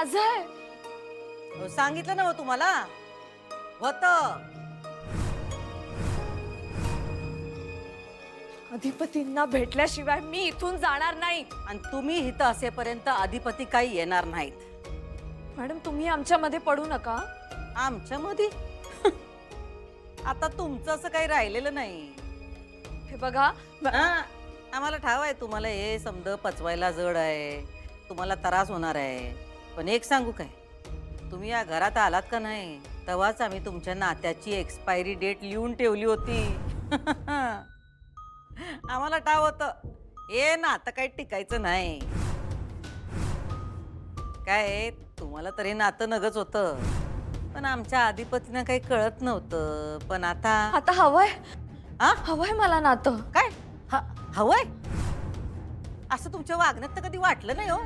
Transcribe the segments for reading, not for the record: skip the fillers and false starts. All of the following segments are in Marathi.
माझं आहे. सांगितलं ना तुम्हाला होत. अधिपतींना भेटल्याशिवाय मी इथून जाणार नाही. आणि तुम्ही इथं असेपर्यंत अधिपती काही येणार नाहीत. मॅडम तुम्ही आमच्यामध्ये पडू नका. आमच्या मध्ये आता तुमचं असं काही राहिलेलं नाही. हे बघा आम्हाला ठाव आहे तुम्हाला हे समज पचवायला जड आहे, तुम्हाला त्रास होणार आहे. पण एक सांगू काय, तुम्ही या घरात आलात का नाही तेव्हाच आम्ही तुमच्या नात्याची एक्सपायरी डेट लिहून ठेवली होती. आम्हाला ठाव होतं हे नातं काही टिकायचं नाही. काय तुम्हाला तरी नातं नगच होतं, पण आमच्या अधिपतीनं काही कळत नव्हतं. पण आता हवंय. हा हवंय मला नातं. काय हवंय? असं तुमच्या वागण्यात तर कधी वाटलं नाही हो.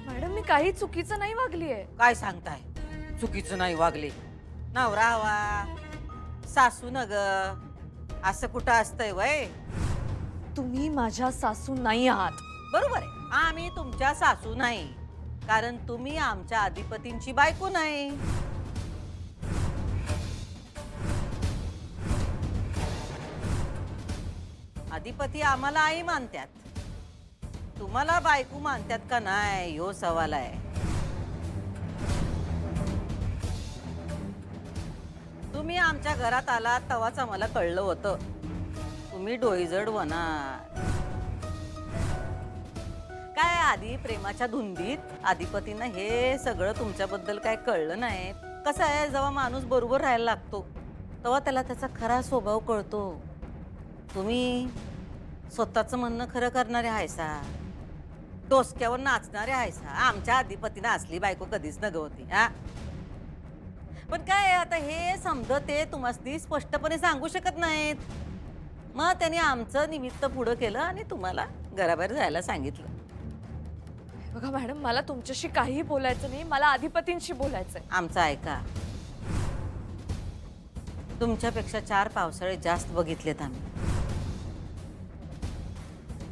मॅडम मी काही चुकीचं नाही वागलीये. काय सांगताय? चुकीचं नाही वागले. नवरा हवा, सासू नग, असं कुठं असतंय वय? तुम्ही माझ्या सासू नाही आहात. बरोबर आहे, आम्ही तुमच्या सासू नाही, कारण तुम्ही आमच्या अधिपतींची बायको नाही. अधिपती आम्हाला आई मानतात, तुम्हाला बायको मानतात का नाही ह्यो सवाल आहे. तुम्ही आमच्या घरात आलात तेव्हाच आम्हाला कळलं होतं तुम्ही डोईजड होणार. काय आधी प्रेमाच्या धुंदीत अधिपतींना हे सगळं तुमच्याबद्दल काय कळलं नाही. कसं आहे, जेव्हा माणूस बरोबर राहायला लागतो तेव्हा त्याला त्याचा खरा स्वभाव कळतो. तुम्ही स्वतःचं म्हणणं खरं करणारे आहेसा, डोसक्यावर नाचणारे आहेसा. आमच्या अधिपतीनं असली बायको कधीच नगवती. हा पण काय आता हे समजत ते तुम्हाला स्पष्टपणे सांगू शकत नाहीत. मग त्यांनी आमचं निमित्त पुढं केलं आणि तुम्हाला घराबाहेर जायला सांगितलं. बघा मॅडम मला तुमच्याशी काहीही बोलायचं नाही, मला अधिपतींशी बोलायचंय. आमचं ऐका, तुमच्यापेक्षा 4 पावसाळे जास्त बघितलेत आम्ही.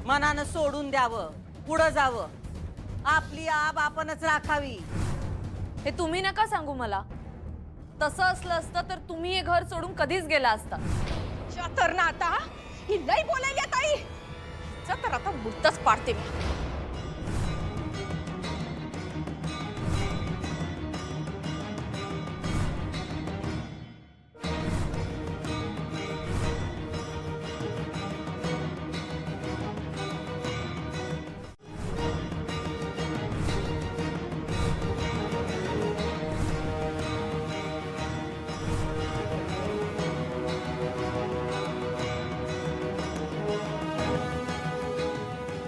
मनानं सोडून द्यावं, पुढं जावं, आपली आब आपणच राखावी. हे तुम्ही नका सांगू मला. तसं असलं असतं तर तुम्ही हे घर सोडून कधीच गेला असता. तर ना आता ही लई बोलायली ताई. तर आता मुद्दाच पाडते मी.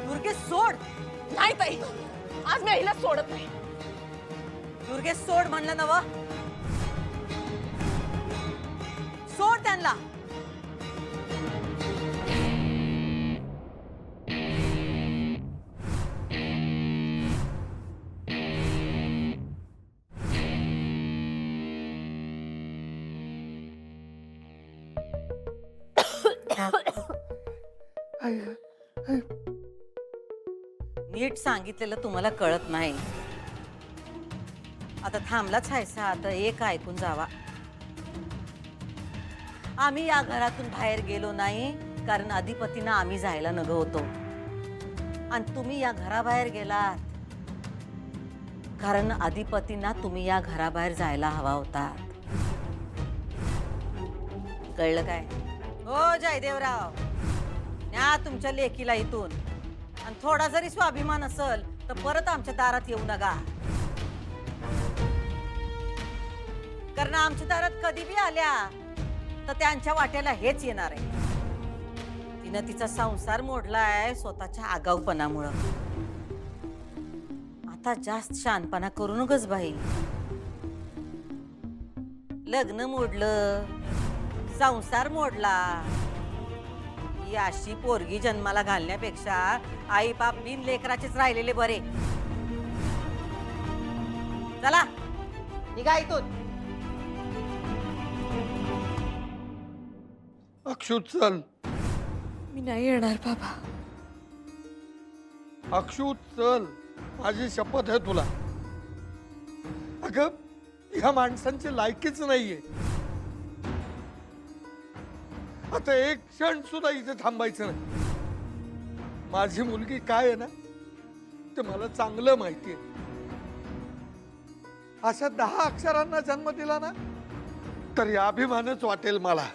दुर्गे सोड. नाही ताई, आज मी हिला सोडत नाही. दुर्गे सोड म्हणलं नव. सोड त्यांना. नीट सांगितलेलं तुम्हाला कळत नाही. आता थांबलाच हायसा, आता एक ऐकून जावा. आम्ही या घरातून बाहेर गेलो नाही कारण अधिपतींना आम्ही जायला नग होतो, आणि तुम्ही या घराबाहेर गेलात कारण अधिपतींना तुम्ही या घराबाहेर जायला हवा होता. कळलं काय? हो जयदेवराव, न्या तुमच्या लेकीला इथून. आणि थोडा जरी स्वाभिमान असेल तर परत आमच्या दारात येऊ नका, कारण आमच्या दारात कधी बी आल्या तर त्यांच्या वाट्याला हेच येणार आहे. तिनं तिचा संसार मोडलाय स्वतःच्या आगाऊपणामुळं. आता जास्त शहाणपणा करू नकोस बाई. लग्न मोडलं, संसार मोडला, ही अशी पोरगी जन्माला घालण्यापेक्षा आई बाप बिन लेकराचेच राहिलेले बरे. चला निघा इथून. अक्षू चल. मी नाही येणार बाबा. अक्षू चल. माझी शपथ आहे तुला. अगं ह्या माणसांची लायकीच नाहीये. आता एक क्षण सुद्धा इथे थांबायचं नाही. माझी मुलगी काय आहे ना ते मला चांगलं माहितीये. अशा 10 अक्षरांना जन्म दिला ना तरी अभिमानच वाटेल मला.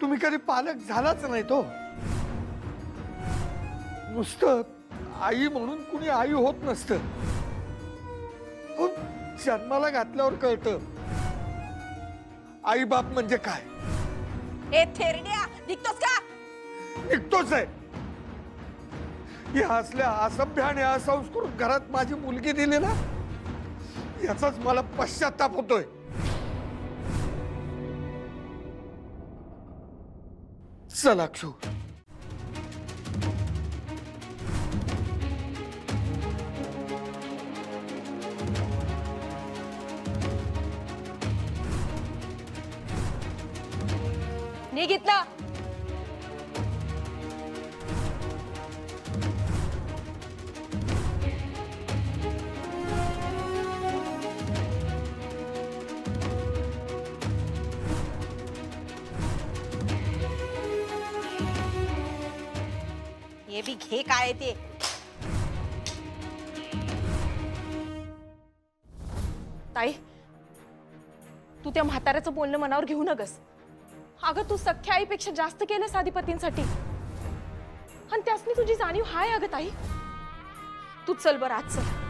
तुम्ही कधी पालक झालाच नाही तो. नुसतं आई म्हणून कुणी आई होत नसतं. हो, जन्माला घातल्यावर कळतं आई बाप म्हणजे काय. ए थेरड्या, निघतोस का? निघतोच आहे. या असल्या असभ्य आणि असंस्कृत घरात माझी मुलगी दिली ना याचाच मला पश्चाताप होतोय. चल अक्षू. निघ इथनं. हे बी घे काय ते. ताई, तू त्या म्हाताऱ्याचं बोलणं मनावर घेऊ नकस. अगं तू सख्या आईपेक्षा जास्त केलंस आदिपतींसाठी आणि त्यासनी तुझी जाणीव हाय. अगं ताई, तू चल बरं आज चल.